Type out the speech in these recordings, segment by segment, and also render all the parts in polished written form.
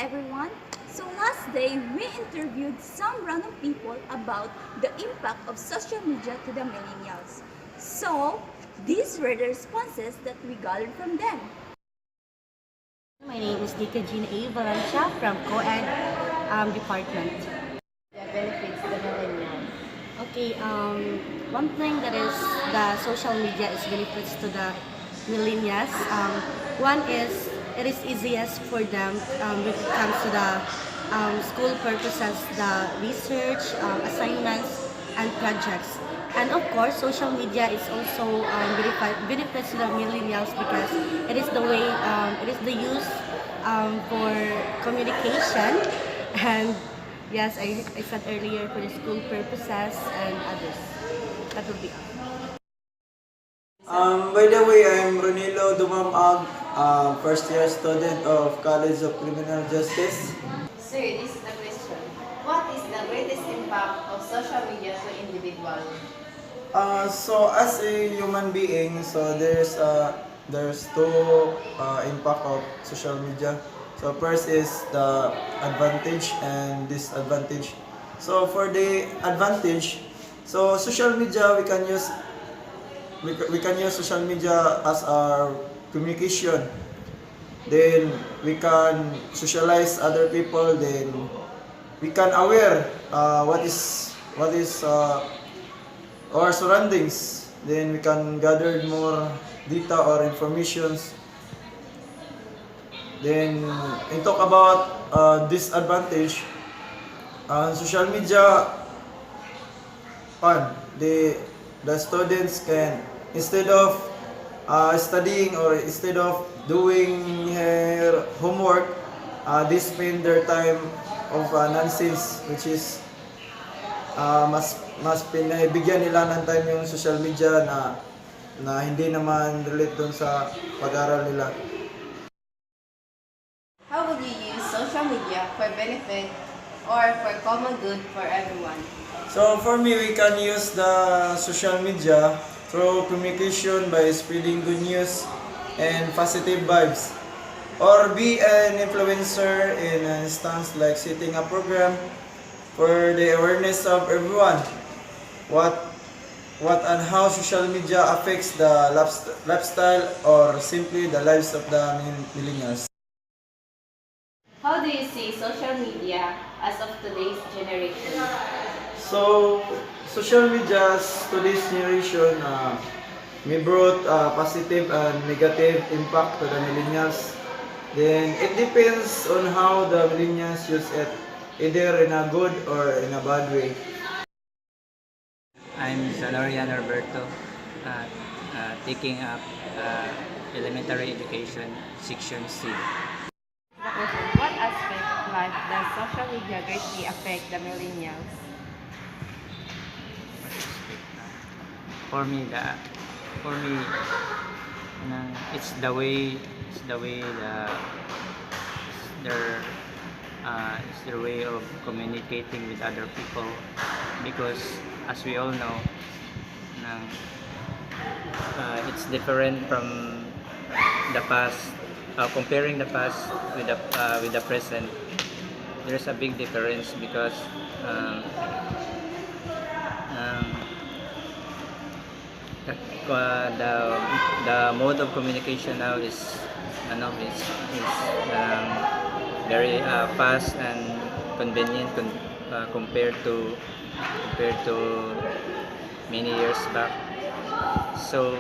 everyone. So last day, we interviewed some random people about the impact of social media to the millennials. So these were the responses that we gathered from them. My name is Dika Jean A. Valencia from Co-Ed department. The benefits to the millennials. Okay, one thing that is the social media is benefits to the millennials. One is it is easiest for them when it comes to the school purposes, the research, assignments, and projects. And of course, social media is also benefits to the millennials because it is the way, it is the use for communication and yes, I said earlier for the school purposes and others. That would be all. By the way, I'm Ronilo Dumamag, first year student of College of Criminal Justice. Sir, this is the question. What is the greatest impact of social media to individuals? So as a human being, so there's two impact of social media. So first is the advantage and disadvantage. So for the advantage, so social media we can use social media as our communication. Then we can socialize other people. Then we can aware what is our surroundings. Then we can gather more data or informations. Then in talk about disadvantage, social media, the students can instead of studying or instead of doing her homework, they spend their time of nonsense, which is mas pinabigyan nila ng time yung social media na hindi naman relate dun sa pag-aral nila. How would you use social media for benefit or for common good for everyone? So for me, we can use the social media through communication by spreading good news and positive vibes, or be an influencer in an instance like setting a program for the awareness of everyone what and how social media affects the lifestyle or simply the lives of the millennials. How do you see social media as of today's generation? So social media's today's generation may brought positive and negative impact to the millennials. Then it depends on how the millennials use it, either in a good or in a bad way. I'm Zalorian Roberto, taking up elementary education, section C. The question, what aspect of life does social media greatly affect the millennials? For me, it's the way it's their way of communicating with other people, because as we all know, it's different from the past. Comparing the past with the present, there's a big difference because um, the mode of communication now is very fast and convenient compared to many years back. So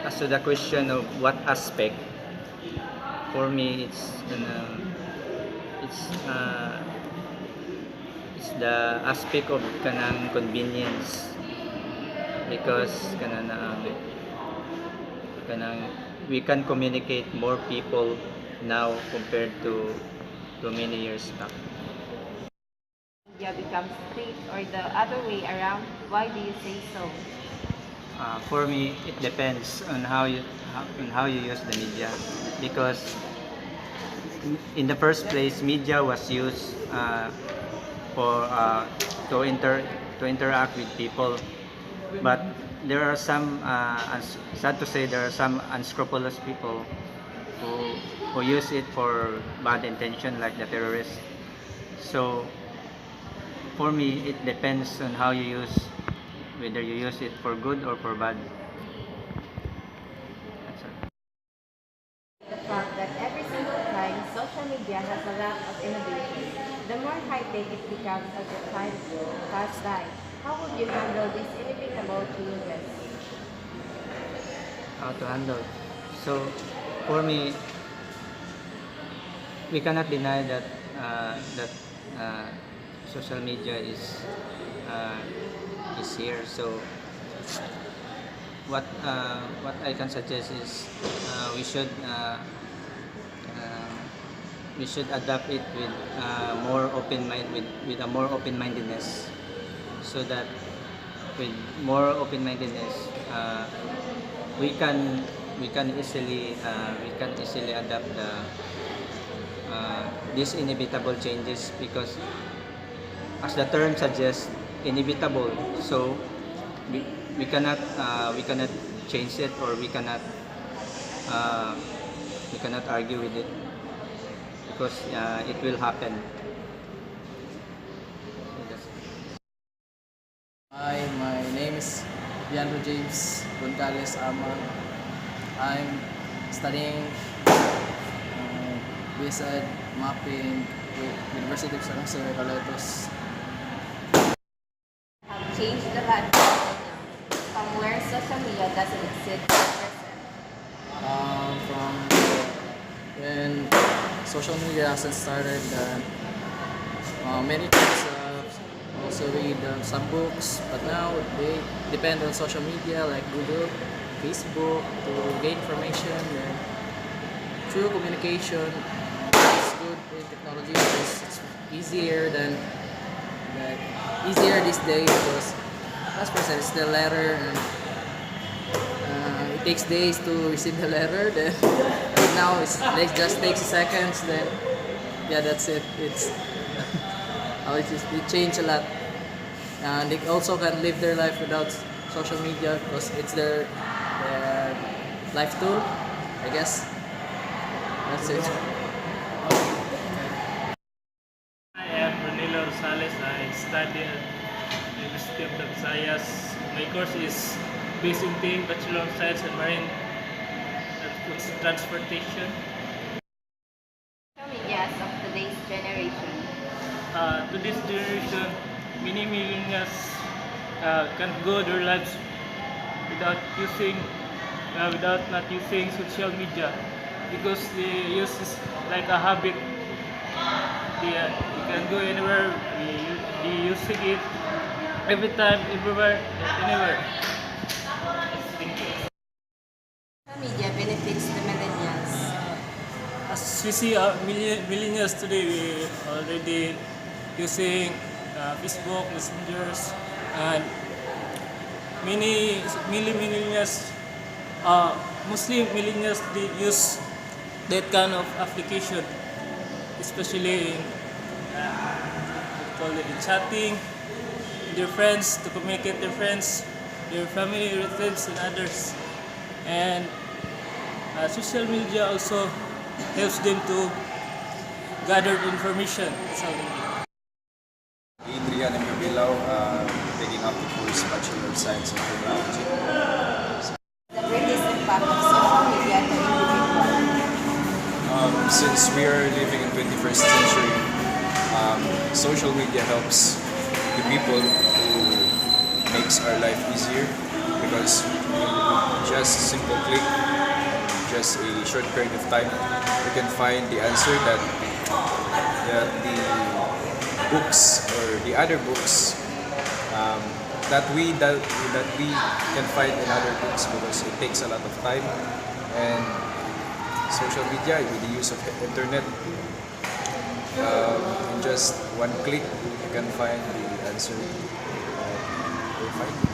as to the question of what aspect, for me it's the aspect of kanang convenience, because kanang we can communicate more people now compared to many years back. Media becomes strict or the other way around? Why do you say so? For me, it depends on how you use the media, because in the first place, media was used for to interact with people, but there are some sad to say, there are some unscrupulous people who who use it for bad intention like the terrorists. So for me, it depends on how you use, whether you use it for good or for bad. That's all. The fact that every single time social media has a lot of innovation, the more high-tech it becomes as the time passes by. How would you handle these inevitable changes? How to handle. So for me, we cannot deny that uh, social media uh, is here. So what I can suggest is uh, we should adapt it with more open mind with a more open mindedness, so that with more open mindedness we can we can easily adapt these inevitable changes, because as the term suggests, inevitable. So we, we cannot change it, or uh, we cannot argue with it, because it will happen. So that's it. Hi, my name is Leandro James Gonzalez Ama. I'm studying BSED mapping with University of San Jose, Caletos. Have changed the life of millennials from where social media doesn't exist to present. From when social media hasn't started, many kids also read some books, but now they depend on social media like Google, Facebook to gain information. And through communication, it's good in technology because it's easier than like, easier these days because last person it's the letter and it takes days to receive the letter. Then now it just takes seconds. Then yeah, that's it. It's it changed a lot, and they also can live their life without social media because it's their life tool, I guess. That's it. I am Ronilo Rosales. I study at University of the Visayas. My course is Basic Team Bachelor of Science and Marine Transportation. Social media of today's generation. To this generation, many millennials can't go their lives without without not using social media, because they use it like a habit. You can go anywhere. They using it every time, everywhere, anywhere. Thank you. Social media benefits the millennials. As we see, millennials today, we already using Facebook, messengers, and many millennials, mostly millennials, they use that kind of application, especially in, what do you call it, in chatting with their friends, to communicate their friends, their family, relatives, and others. And social media also helps them to gather information. So, Adrian M. Bilaw, taking up the course Bachelor of Science in Criminology. The greatest impact of social media to individuals. Since we are living in 21st century, social media helps the people who makes our life easier, because just simple click, just a short period of time, we can find the answer that the books or the other books that we can find in other books, because it takes a lot of time. And social media, with the use of internet, in just one click you can find the answer we're finding.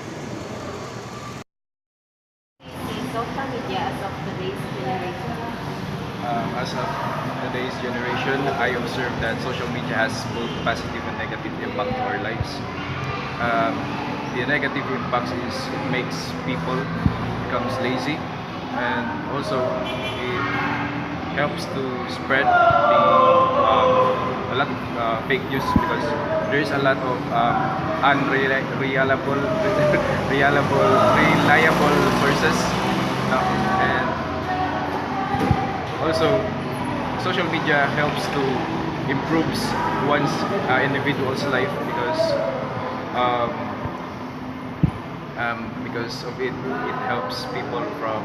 See social media as of today's generation. As of today's generation, I observe that social media has both positive and negative impact to our lives. The negative impact is it makes people becomes lazy, and also it helps to spread a lot of fake news because there is a lot of unreliable reliable sources, and also social media helps to improves one's individual's life um, because of it helps people from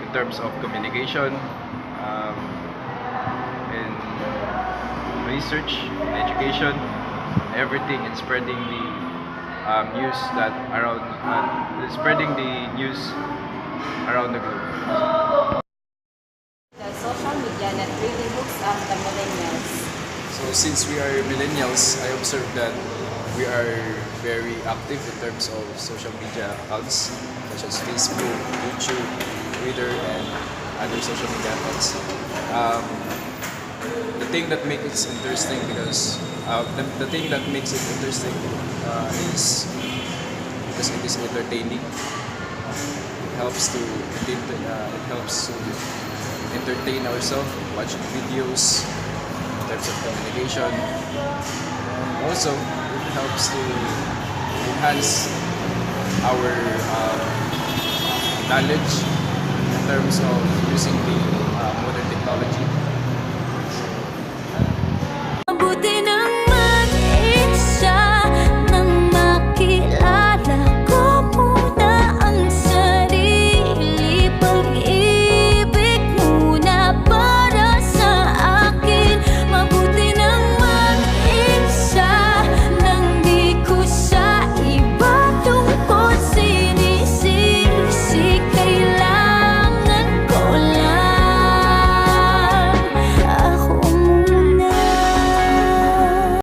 in terms of communication, in research, in education, everything. It's spreading the news that around it's spreading the news around the globe. The social media that really hooks up the millennials. So since we are millennials, I observe that we are very active in terms of social media accounts such as Facebook, YouTube, Twitter, and other social media accounts. The thing that makes it interesting the thing that makes it interesting is because it is entertaining. It helps to entertain ourselves, watching videos in terms of communication. And also, it helps to enhance our knowledge in terms of using the modern technology. Mabuti na